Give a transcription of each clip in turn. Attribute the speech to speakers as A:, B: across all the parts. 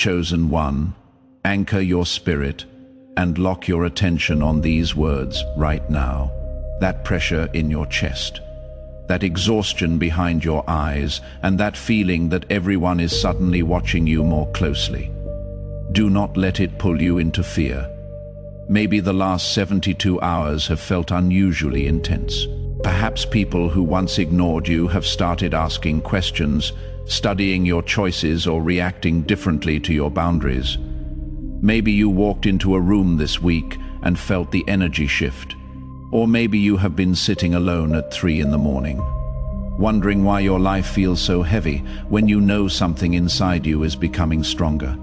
A: Chosen one, anchor your spirit and lock your attention on these words right now. That pressure in your chest, that exhaustion behind your eyes, and that feeling that everyone is suddenly watching you more closely. Do not let it pull you into fear. Maybe the last 72 hours have felt unusually intense. Perhaps people who once ignored you have started asking questions, studying your choices or reacting differently to your boundaries. Maybe you walked into a room this week and felt the energy shift. Or maybe you have been sitting alone at 3 in the morning, wondering why your life feels so heavy when you know something inside you is becoming stronger.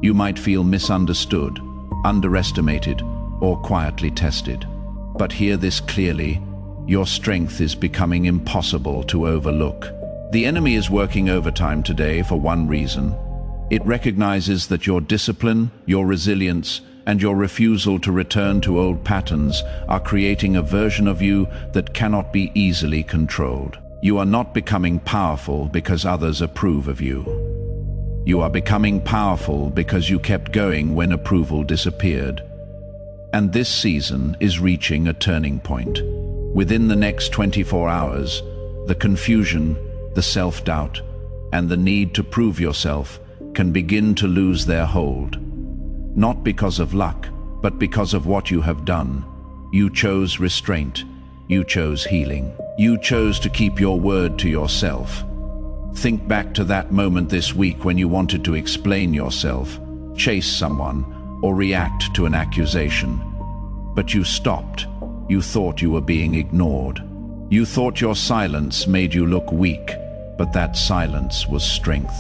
A: You might feel misunderstood, underestimated, or quietly tested. But hear this clearly: your strength is becoming impossible to overlook. The enemy is working overtime today for one reason. It recognizes that your discipline, your resilience, and your refusal to return to old patterns are creating a version of you that cannot be easily controlled. You are not becoming powerful because others approve of you. You are becoming powerful because you kept going when approval disappeared. And this season is reaching a turning point. Within the next 24 hours, the confusion, the self-doubt, and the need to prove yourself can begin to lose their hold. Not because of luck, but because of what you have done. You chose restraint. You chose healing. You chose to keep your word to yourself. Think back to that moment this week when you wanted to explain yourself, chase someone, or react to an accusation. But you stopped. You thought you were being ignored. You thought your silence made you look weak, but that silence was strength.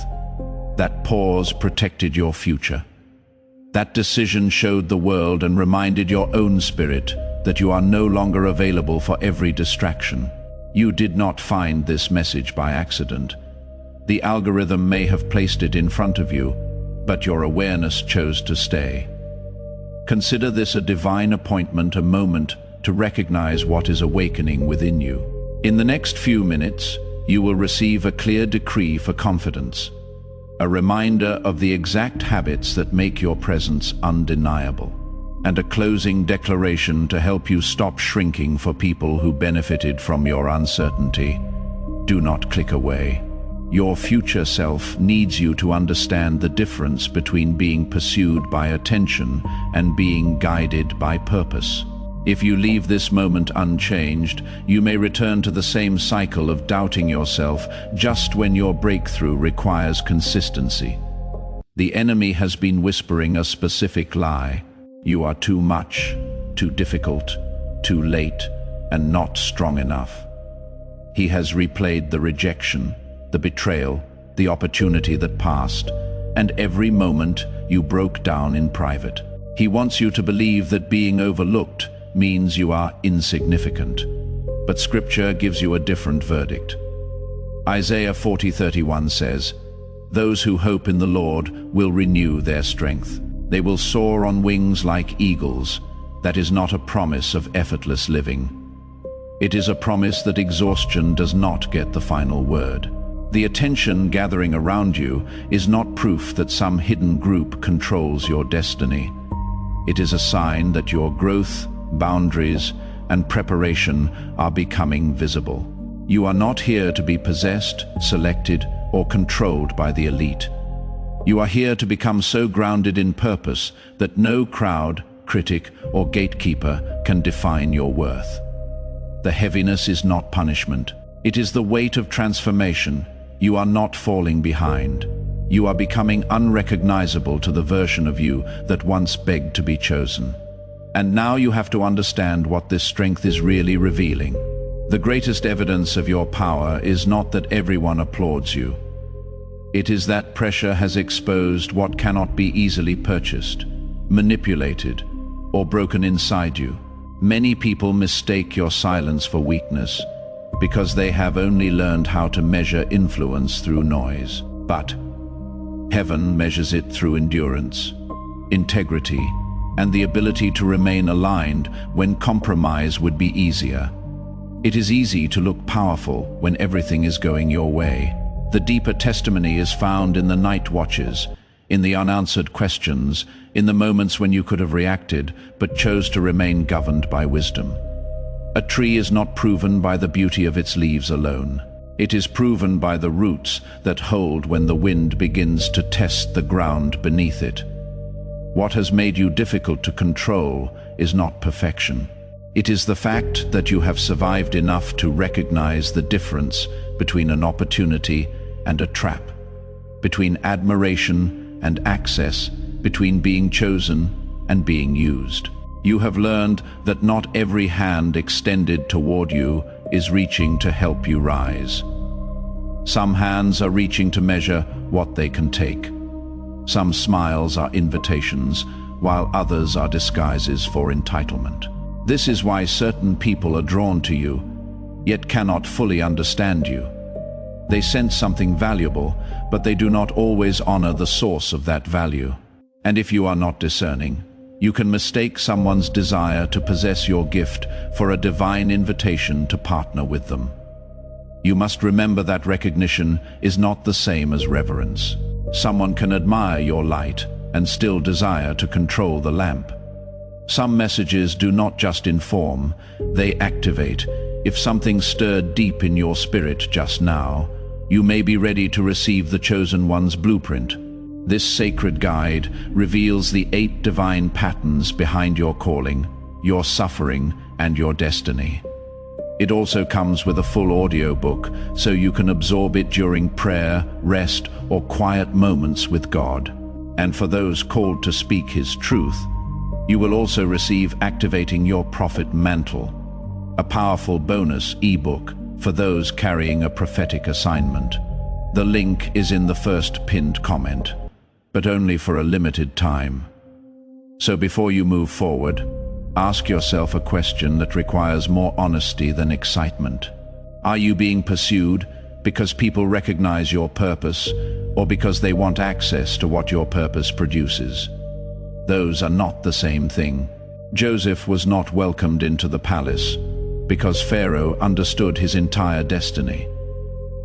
A: That pause protected your future. That decision showed the world and reminded your own spirit that you are no longer available for every distraction. You did not find this message by accident. The algorithm may have placed it in front of you, but your awareness chose to stay. Consider this a divine appointment, a moment to recognize what is awakening within you. In the next few minutes, you will receive a clear decree for confidence, a reminder of the exact habits that make your presence undeniable, and a closing declaration to help you stop shrinking for people who benefited from your uncertainty. Do not click away. Your future self needs you to understand the difference between being pursued by attention and being guided by purpose. If you leave this moment unchanged, you may return to the same cycle of doubting yourself just when your breakthrough requires consistency. The enemy has been whispering a specific lie. You are too much, too difficult, too late, and not strong enough. He has replayed the rejection, the betrayal, the opportunity that passed, and every moment you broke down in private. He wants you to believe that being overlooked means you are insignificant. But Scripture gives you a different verdict. Isaiah 40:31 says, "Those who hope in the Lord will renew their strength. They will soar on wings like eagles." That is not a promise of effortless living. It is a promise that exhaustion does not get the final word. The attention gathering around you is not proof that some hidden group controls your destiny. It is a sign that your growth, boundaries, and preparation are becoming visible. You are not here to be possessed, selected, or controlled by the elite. You are here to become so grounded in purpose that no crowd, critic, or gatekeeper can define your worth. The heaviness is not punishment. It is the weight of transformation. You are not falling behind. You are becoming unrecognizable to the version of you that once begged to be chosen. And now you have to understand what this strength is really revealing. The greatest evidence of your power is not that everyone applauds you. It is that pressure has exposed what cannot be easily purchased, manipulated, or broken inside you. Many people mistake your silence for weakness because they have only learned how to measure influence through noise. But heaven measures it through endurance, integrity, and the ability to remain aligned when compromise would be easier. It is easy to look powerful when everything is going your way. The deeper testimony is found in the night watches, in the unanswered questions, in the moments when you could have reacted, but chose to remain governed by wisdom. A tree is not proven by the beauty of its leaves alone. It is proven by the roots that hold when the wind begins to test the ground beneath it. What has made you difficult to control is not perfection. It is the fact that you have survived enough to recognize the difference between an opportunity and a trap, between admiration and access, between being chosen and being used. You have learned that not every hand extended toward you is reaching to help you rise. Some hands are reaching to measure what they can take. Some smiles are invitations, while others are disguises for entitlement. This is why certain people are drawn to you, yet cannot fully understand you. They sense something valuable, but they do not always honor the source of that value. And if you are not discerning, you can mistake someone's desire to possess your gift for a divine invitation to partner with them. You must remember that recognition is not the same as reverence. Someone can admire your light and still desire to control the lamp. Some messages do not just inform, they activate. If something stirred deep in your spirit just now, you may be ready to receive the Chosen One's blueprint. This sacred guide reveals the 8 divine patterns behind your calling, your suffering, and your destiny. It also comes with a full audio book, so you can absorb it during prayer, rest, or quiet moments with God. And for those called to speak His truth, you will also receive Activating Your Prophet Mantle, a powerful bonus ebook for those carrying a prophetic assignment. The link is in the first pinned comment, but only for a limited time. So before you move forward, ask yourself a question that requires more honesty than excitement. Are you being pursued because people recognize your purpose, or because they want access to what your purpose produces? Those are not the same thing. Joseph was not welcomed into the palace because Pharaoh understood his entire destiny.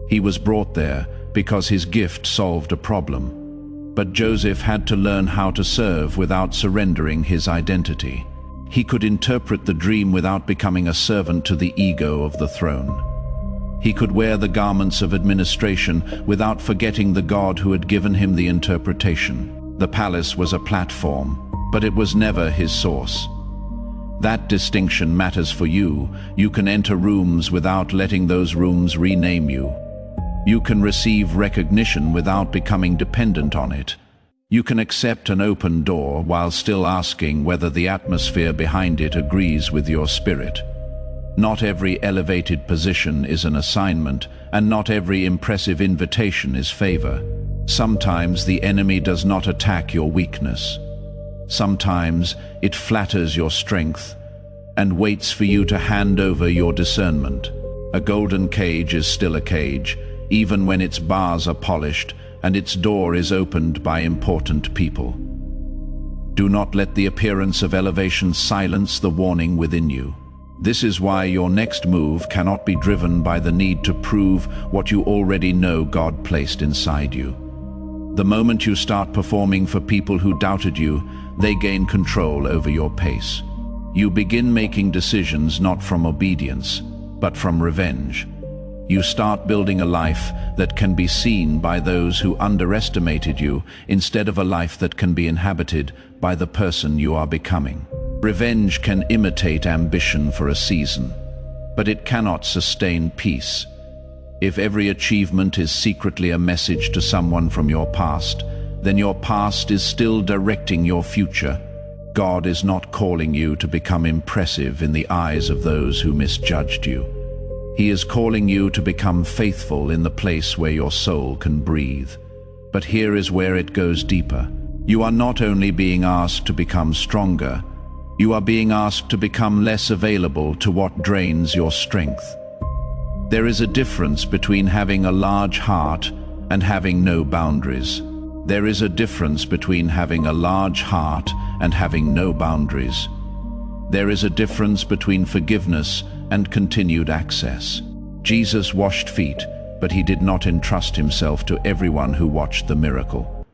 A: He was brought there because his gift solved a problem. But Joseph had to learn how to serve without surrendering his identity. He could interpret the dream without becoming a servant to the ego of the throne. He could wear the garments of administration without forgetting the God who had given him the interpretation. The palace was a platform, but it was never his source. That distinction matters for you. You can enter rooms without letting those rooms rename you. You can receive recognition without becoming dependent on it. You can accept an open door while still asking whether the atmosphere behind it agrees with your spirit. Not every elevated position is an assignment, and not every impressive invitation is favor. Sometimes the enemy does not attack your weakness. Sometimes it flatters your strength and waits for you to hand over your discernment. A golden cage is still a cage, even when its bars are polished and its door is opened by important people. Do not let the appearance of elevation silence the warning within you. This is why your next move cannot be driven by the need to prove what you already know God placed inside you. The moment you start performing for people who doubted you, they gain control over your pace. You begin making decisions not from obedience, but from revenge. You start building a life that can be seen by those who underestimated you, instead of a life that can be inhabited by the person you are becoming. Revenge can imitate ambition for a season, but it cannot sustain peace. If every achievement is secretly a message to someone from your past, then your past is still directing your future. God is not calling you to become impressive in the eyes of those who misjudged you. He is calling you to become faithful in the place where your soul can breathe. But here is where it goes deeper. You are not only being asked to become stronger, you are being asked to become less available to what drains your strength. There is a difference between having a large heart and having no boundaries. There is a difference between having a large heart and having no boundaries. There is a difference between forgiveness and continued access. Jesus washed feet, but he did not entrust himself to everyone who watched the miracle.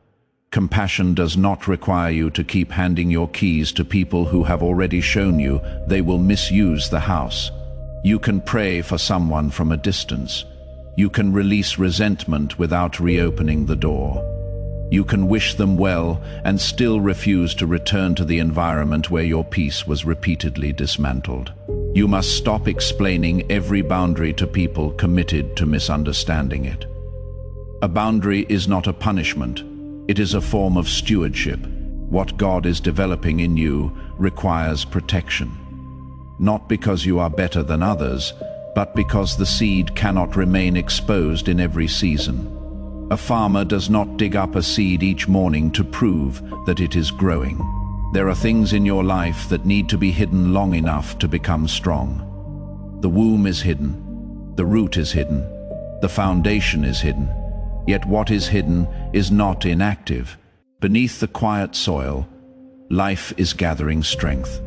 A: Compassion does not require you to keep handing your keys to people who have already shown you they will misuse the house. You can pray for someone from a distance. You can release resentment without reopening the door. You can wish them well and still refuse to return to the environment where your peace was repeatedly dismantled. You must stop explaining every boundary to people committed to misunderstanding it. A boundary is not a punishment. It is a form of stewardship. What God is developing in you requires protection. Not because you are better than others, but because the seed cannot remain exposed in every season. A farmer does not dig up a seed each morning to prove that it is growing. There are things in your life that need to be hidden long enough to become strong. The womb is hidden. The root is hidden. The foundation is hidden. Yet what is hidden is not inactive. Beneath the quiet soil, life is gathering strength.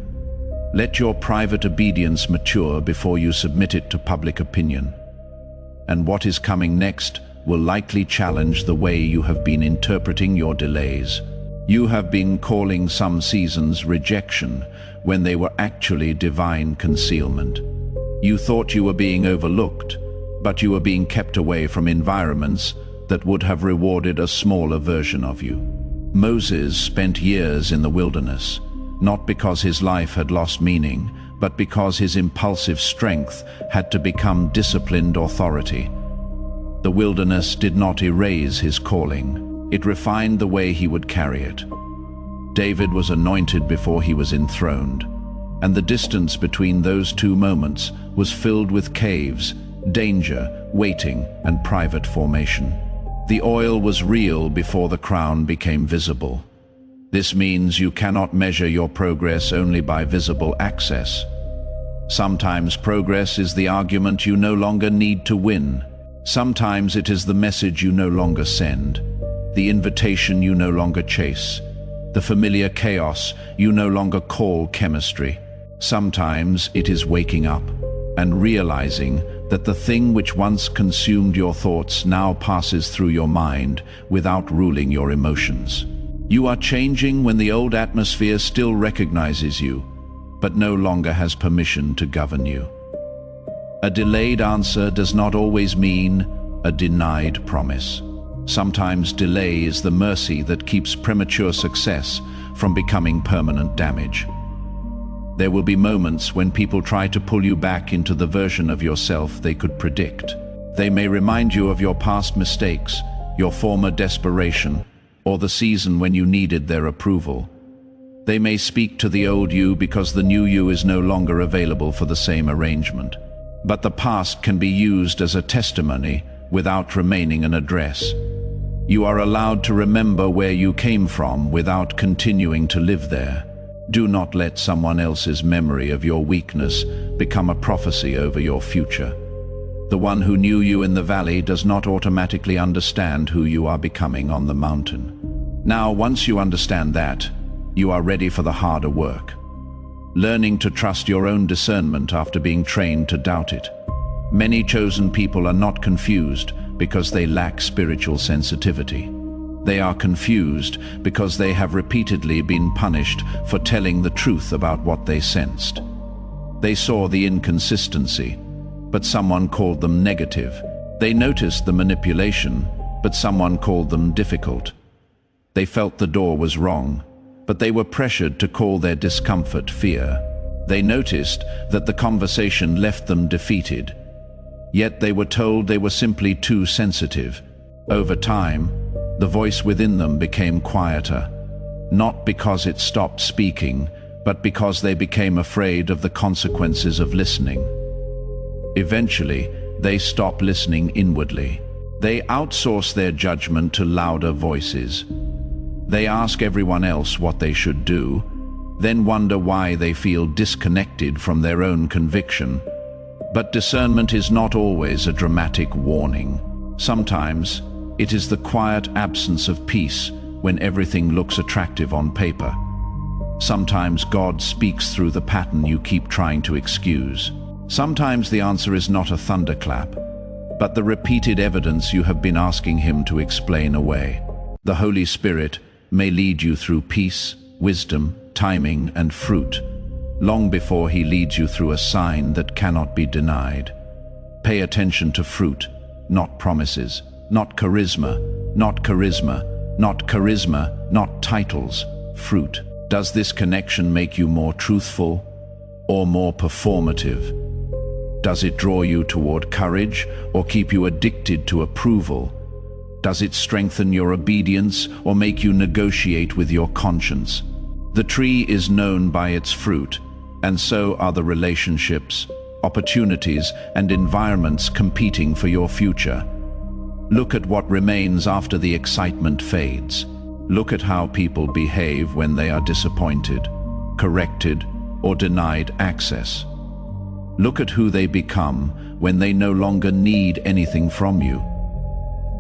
A: Let your private obedience mature before you submit it to public opinion. And what is coming next will likely challenge the way you have been interpreting your delays. You have been calling some seasons rejection when they were actually divine concealment. You thought you were being overlooked, but you were being kept away from environments that would have rewarded a smaller version of you. Moses spent years in the wilderness, not because his life had lost meaning, but because his impulsive strength had to become disciplined authority. The wilderness did not erase his calling. It refined the way he would carry it. David was anointed before he was enthroned, and the distance between those two moments was filled with caves, danger, waiting, and private formation. The oil was real before the crown became visible. This means you cannot measure your progress only by visible access. Sometimes progress is the argument you no longer need to win. Sometimes it is the message you no longer send, the invitation you no longer chase, the familiar chaos you no longer call chemistry. Sometimes it is waking up and realizing that the thing which once consumed your thoughts now passes through your mind without ruling your emotions. You are changing when the old atmosphere still recognizes you, but no longer has permission to govern you. A delayed answer does not always mean a denied promise. Sometimes delay is the mercy that keeps premature success from becoming permanent damage. There will be moments when people try to pull you back into the version of yourself they could predict. They may remind you of your past mistakes, your former desperation, or the season when you needed their approval. They may speak to the old you because the new you is no longer available for the same arrangement. But the past can be used as a testimony without remaining an address. You are allowed to remember where you came from without continuing to live there. Do not let someone else's memory of your weakness become a prophecy over your future. The one who knew you in the valley does not automatically understand who you are becoming on the mountain. Now, once you understand that, you are ready for the harder work. Learning to trust your own discernment after being trained to doubt it. Many chosen people are not confused because they lack spiritual sensitivity. They are confused because they have repeatedly been punished for telling the truth about what they sensed. They saw the inconsistency, but someone called them negative. They noticed the manipulation, but someone called them difficult. They felt the door was wrong, but they were pressured to call their discomfort fear. They noticed that the conversation left them defeated, yet they were told they were simply too sensitive. Over time, the voice within them became quieter, not because it stopped speaking, but because they became afraid of the consequences of listening. Eventually, they stopped listening inwardly. They outsource their judgment to louder voices. They ask everyone else what they should do, then wonder why they feel disconnected from their own conviction. But discernment is not always a dramatic warning. Sometimes, it is the quiet absence of peace when everything looks attractive on paper. Sometimes God speaks through the pattern you keep trying to excuse. Sometimes the answer is not a thunderclap, but the repeated evidence you have been asking Him to explain away. The Holy Spirit may lead you through peace, wisdom, timing, and fruit, long before he leads you through a sign that cannot be denied. Pay attention to fruit, not promises, not charisma, not charisma, not charisma, not titles, fruit. Does this connection make you more truthful or more performative? Does it draw you toward courage or keep you addicted to approval? Does it strengthen your obedience or make you negotiate with your conscience? The tree is known by its fruit, and so are the relationships, opportunities, and environments competing for your future. Look at what remains after the excitement fades. Look at how people behave when they are disappointed, corrected, or denied access. Look at who they become when they no longer need anything from you.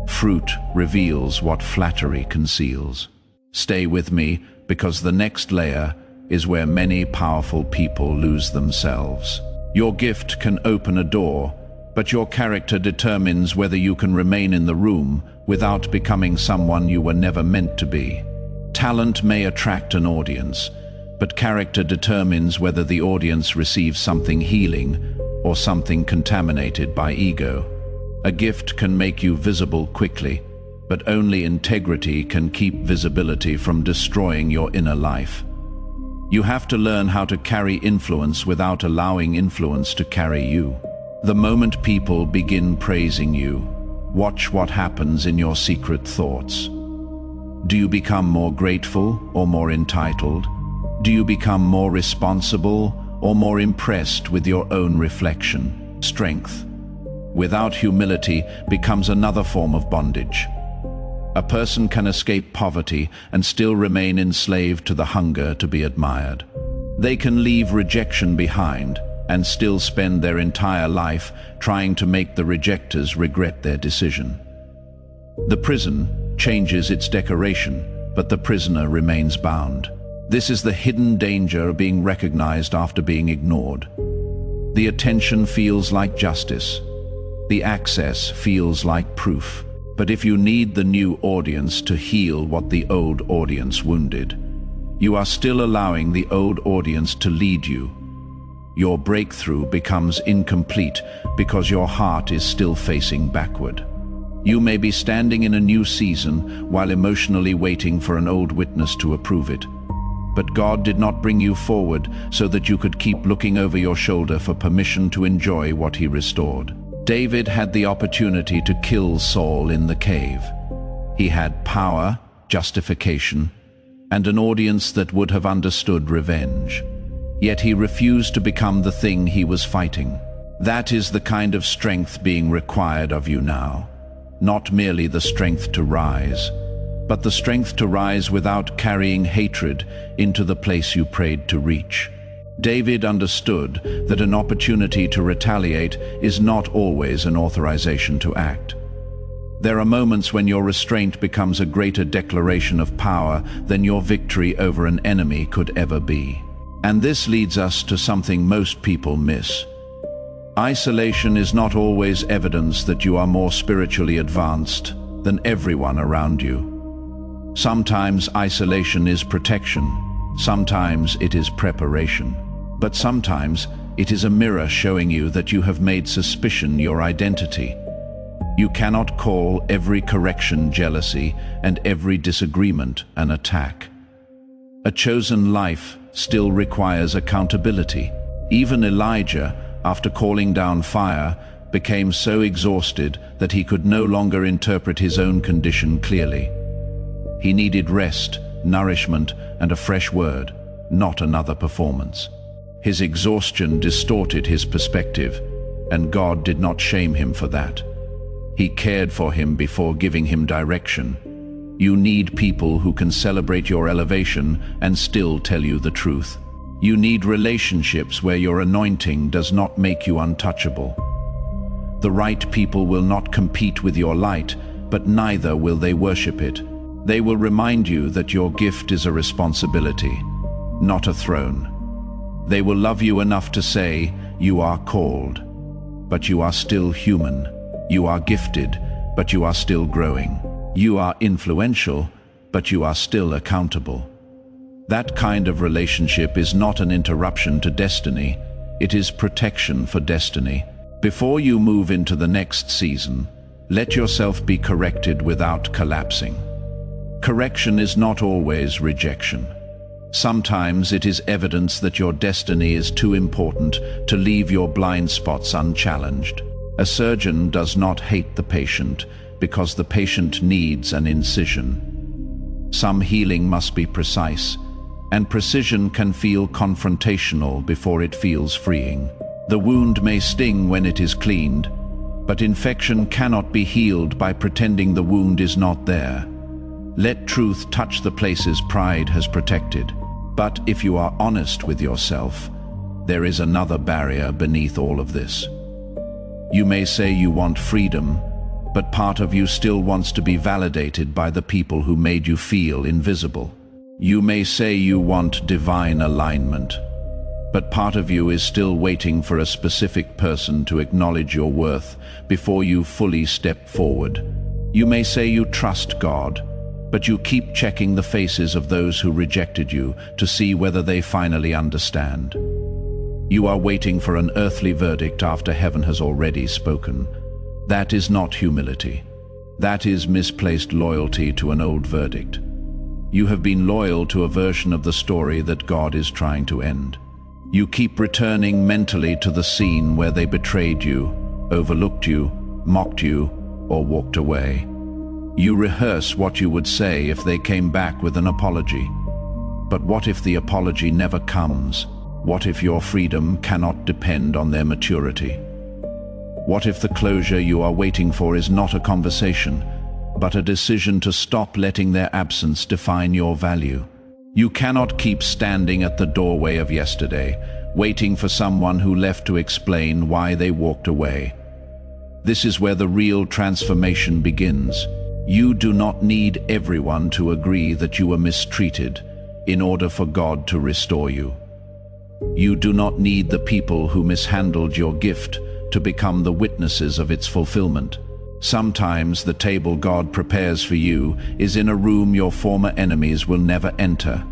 A: Fruit reveals what flattery conceals. Stay with me, because the next layer is where many powerful people lose themselves. Your gift can open a door, but your character determines whether you can remain in the room without becoming someone you were never meant to be. Talent may attract an audience, but character determines whether the audience receives something healing or something contaminated by ego. A gift can make you visible quickly, but only integrity can keep visibility from destroying your inner life. You have to learn how to carry influence without allowing influence to carry you. The moment people begin praising you, watch what happens in your secret thoughts. Do you become more grateful or more entitled? Do you become more responsible or more impressed with your own reflection? Strength, without humility, becomes another form of bondage. A person can escape poverty and still remain enslaved to the hunger to be admired. They can leave rejection behind and still spend their entire life trying to make the rejectors regret their decision. The prison changes its decoration, but the prisoner remains bound. This is the hidden danger of being recognized after being ignored. The attention feels like justice. The access feels like proof. But if you need the new audience to heal what the old audience wounded, you are still allowing the old audience to lead you. Your breakthrough becomes incomplete because your heart is still facing backward. You may be standing in a new season while emotionally waiting for an old witness to approve it. But God did not bring you forward so that you could keep looking over your shoulder for permission to enjoy what he restored. David had the opportunity to kill Saul in the cave. He had power, justification, and an audience that would have understood revenge. Yet he refused to become the thing he was fighting. That is the kind of strength being required of you now. Not merely the strength to rise, but the strength to rise without carrying hatred into the place you prayed to reach. David understood that an opportunity to retaliate is not always an authorization to act. There are moments when your restraint becomes a greater declaration of power than your victory over an enemy could ever be. And this leads us to something most people miss. Isolation is not always evidence that you are more spiritually advanced than everyone around you. Sometimes isolation is protection, sometimes it is preparation. But sometimes it is a mirror showing you that you have made suspicion your identity. You cannot call every correction jealousy and every disagreement an attack. A chosen life still requires accountability. Even Elijah, after calling down fire, became so exhausted that he could no longer interpret his own condition clearly. He needed rest, nourishment, and a fresh word, not another performance. His exhaustion distorted his perspective, and God did not shame him for that. He cared for him before giving him direction. You need people who can celebrate your elevation and still tell you the truth. You need relationships where your anointing does not make you untouchable. The right people will not compete with your light, but neither will they worship it. They will remind you that your gift is a responsibility, not a throne. They will love you enough to say, you are called, but you are still human. You are gifted, but you are still growing. You are influential, but you are still accountable. That kind of relationship is not an interruption to destiny, it is protection for destiny. Before you move into the next season, let yourself be corrected without collapsing. Correction is not always rejection. Sometimes it is evidence that your destiny is too important to leave your blind spots unchallenged. A surgeon does not hate the patient because the patient needs an incision. Some healing must be precise, and precision can feel confrontational before it feels freeing. The wound may sting when it is cleaned, but infection cannot be healed by pretending the wound is not there. Let truth touch the places pride has protected. But if you are honest with yourself, there is another barrier beneath all of this. You may say you want freedom, but part of you still wants to be validated by the people who made you feel invisible. You may say you want divine alignment, but part of you is still waiting for a specific person to acknowledge your worth before you fully step forward. You may say you trust God, but you keep checking the faces of those who rejected you to see whether they finally understand. You are waiting for an earthly verdict after heaven has already spoken. That is not humility. That is misplaced loyalty to an old verdict. You have been loyal to a version of the story that God is trying to end. You keep returning mentally to the scene where they betrayed you, overlooked you, mocked you, or walked away. You rehearse what you would say if they came back with an apology. But what if the apology never comes? What if your freedom cannot depend on their maturity? What if the closure you are waiting for is not a conversation, but a decision to stop letting their absence define your value? You cannot keep standing at the doorway of yesterday, waiting for someone who left to explain why they walked away. This is where the real transformation begins. You do not need everyone to agree that you were mistreated in order for God to restore you. You do not need the people who mishandled your gift to become the witnesses of its fulfillment. Sometimes the table God prepares for you is in a room your former enemies will never enter.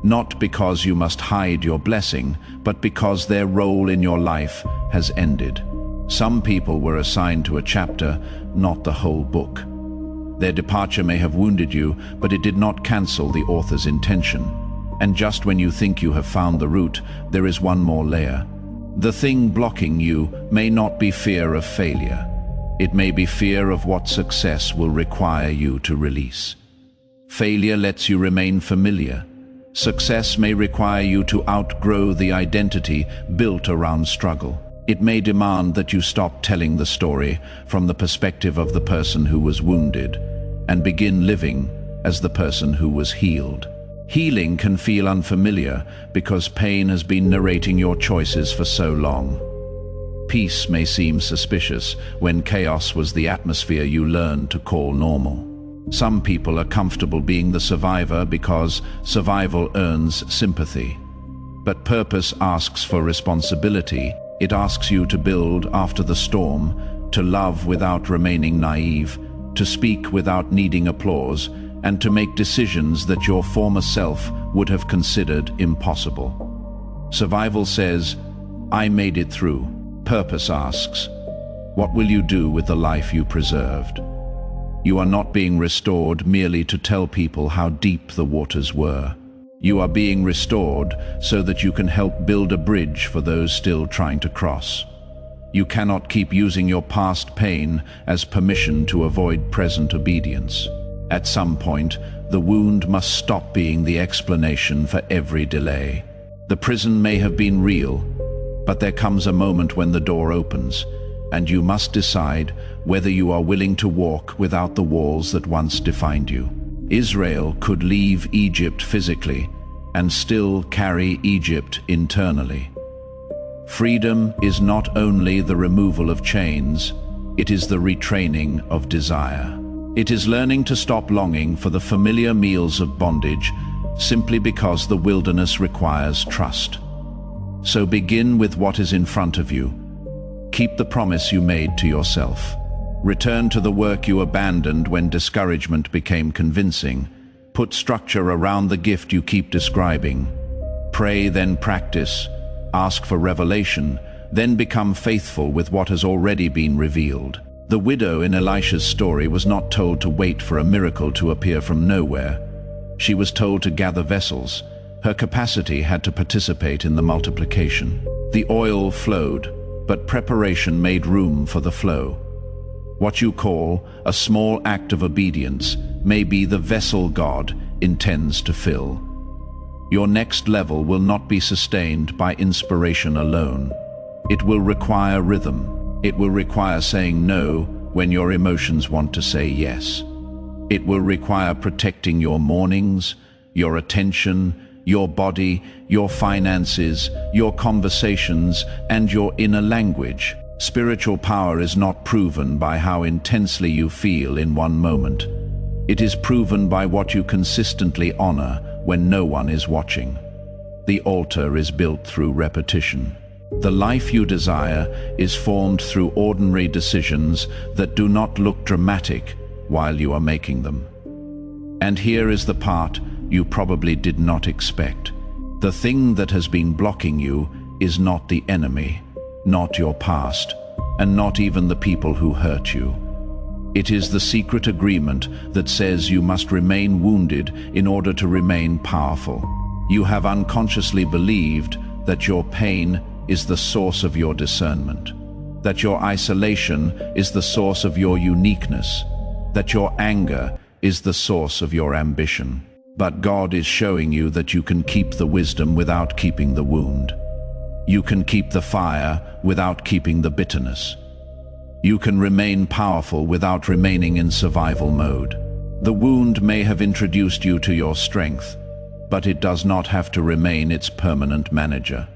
A: Not because you must hide your blessing, but because their role in your life has ended. Some people were assigned to a chapter, not the whole book. Their departure may have wounded you, but it did not cancel the author's intention. And just when you think you have found the root, there is one more layer. The thing blocking you may not be fear of failure. It may be fear of what success will require you to release. Failure lets you remain familiar. Success may require you to outgrow the identity built around struggle. It may demand that you stop telling the story from the perspective of the person who was wounded and begin living as the person who was healed. Healing can feel unfamiliar because pain has been narrating your choices for so long. Peace may seem suspicious when chaos was the atmosphere you learned to call normal. Some people are comfortable being the survivor because survival earns sympathy. But purpose asks for responsibility. It asks you to build after the storm, to love without remaining naive, to speak without needing applause, and to make decisions that your former self would have considered impossible. Survival says, "I made it through." Purpose asks, "What will you do with the life you preserved?" You are not being restored merely to tell people how deep the waters were. You are being restored so that you can help build a bridge for those still trying to cross. You cannot keep using your past pain as permission to avoid present obedience. At some point, the wound must stop being the explanation for every delay. The prison may have been real, but there comes a moment when the door opens, and you must decide whether you are willing to walk without the walls that once defined you. Israel could leave Egypt physically and still carry Egypt internally. Freedom is not only the removal of chains, it is the retraining of desire. It is learning to stop longing for the familiar meals of bondage simply because the wilderness requires trust. So begin with what is in front of you. Keep the promise you made to yourself. Return to the work you abandoned when discouragement became convincing, Put structure around the gift you keep describing. Pray, then practice. Ask for revelation, then become faithful with what has already been revealed. The widow in Elisha's story was not told to wait for a miracle to appear from nowhere. She was told to gather vessels. Her capacity had to participate in the multiplication. The oil flowed, but preparation made room for the flow. What you call a small act of obedience may be the vessel God intends to fill. Your next level will not be sustained by inspiration alone. It will require rhythm. It will require saying no when your emotions want to say yes. It will require protecting your mornings, your attention, your body, your finances, your conversations, and your inner language. Spiritual power is not proven by how intensely you feel in one moment. It is proven by what you consistently honor when no one is watching. The altar is built through repetition. The life you desire is formed through ordinary decisions that do not look dramatic while you are making them. And here is the part you probably did not expect. The thing that has been blocking you is not the enemy, not your past, and not even the people who hurt you. It is the secret agreement that says you must remain wounded in order to remain powerful. You have unconsciously believed that your pain is the source of your discernment, that your isolation is the source of your uniqueness, that your anger is the source of your ambition. But God is showing you that you can keep the wisdom without keeping the wound. You can keep the fire without keeping the bitterness. You can remain powerful without remaining in survival mode. The wound may have introduced you to your strength, but it does not have to remain its permanent manager.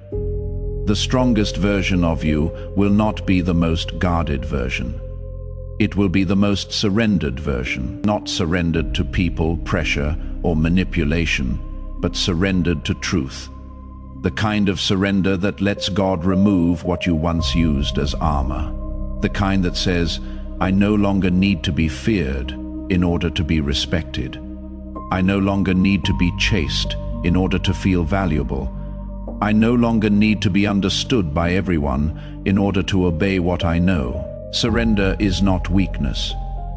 A: The strongest version of you will not be the most guarded version. It will be the most surrendered version, not surrendered to people, pressure, or manipulation, but surrendered to truth. The kind of surrender that lets God remove what you once used as armor. The kind that says, I no longer need to be feared in order to be respected. I no longer need to be chased in order to feel valuable. I no longer need to be understood by everyone in order to obey what I know. Surrender is not weakness.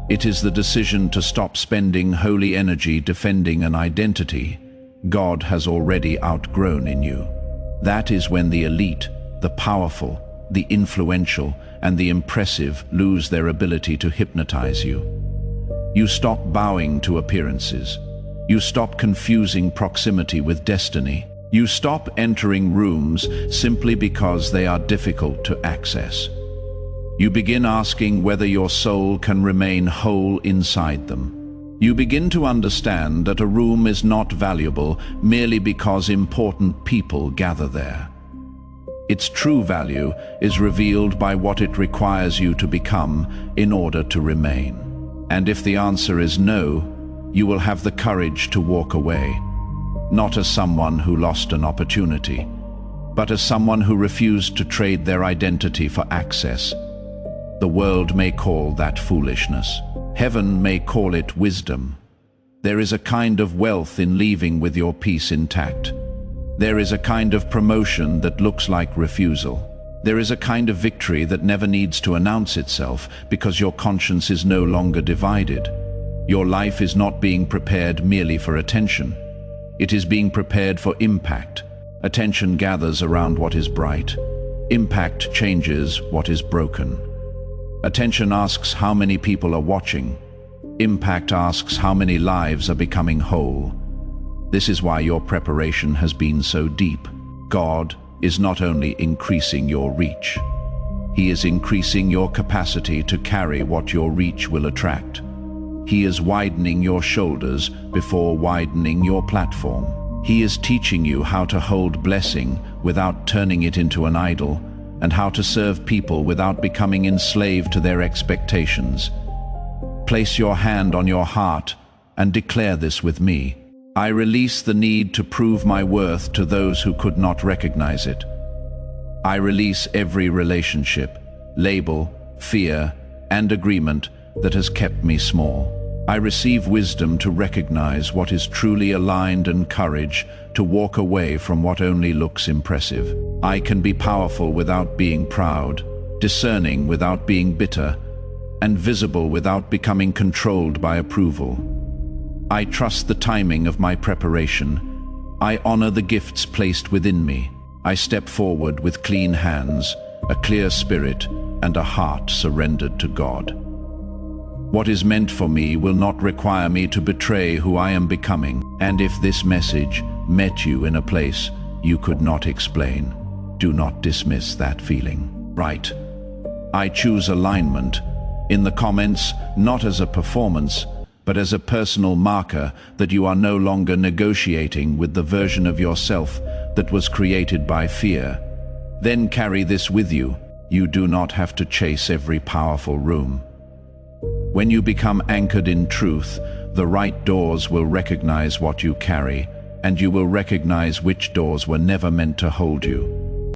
A: It is the decision to stop spending holy energy defending an identity God has already outgrown in you. That is when the elite, the powerful, the influential, and the impressive lose their ability to hypnotize you. You stop bowing to appearances. You stop confusing proximity with destiny. You stop entering rooms simply because they are difficult to access. You begin asking whether your soul can remain whole inside them. You begin to understand that a room is not valuable merely because important people gather there. Its true value is revealed by what it requires you to become in order to remain. And if the answer is no, you will have the courage to walk away, not as someone who lost an opportunity, but as someone who refused to trade their identity for access. The world may call that foolishness. Heaven may call it wisdom. There is a kind of wealth in leaving with your peace intact. There is a kind of promotion that looks like refusal. There is a kind of victory that never needs to announce itself because your conscience is no longer divided. Your life is not being prepared merely for attention. It is being prepared for impact. Attention gathers around what is bright. Impact changes what is broken. Attention asks how many people are watching. Impact asks how many lives are becoming whole. This is why your preparation has been so deep. God is not only increasing your reach, He is increasing your capacity to carry what your reach will attract. He is widening your shoulders before widening your platform. He is teaching you how to hold blessing without turning it into an idol, and how to serve people without becoming enslaved to their expectations. Place your hand on your heart and declare this with me. I release the need to prove my worth to those who could not recognize it. I release every relationship, label, fear, and agreement that has kept me small. I receive wisdom to recognize what is truly aligned and courage to walk away from what only looks impressive. I can be powerful without being proud, discerning without being bitter, and visible without becoming controlled by approval. I trust the timing of my preparation. I honor the gifts placed within me. I step forward with clean hands, a clear spirit, and a heart surrendered to God. What is meant for me will not require me to betray who I am becoming, and if this message met you in a place you could not explain, do not dismiss that feeling. Right. I choose alignment in the comments, not as a performance, but as a personal marker that you are no longer negotiating with the version of yourself that was created by fear. Then carry this with you. You do not have to chase every powerful room. When you become anchored in truth, the right doors will recognize what you carry, and you will recognize which doors were never meant to hold you.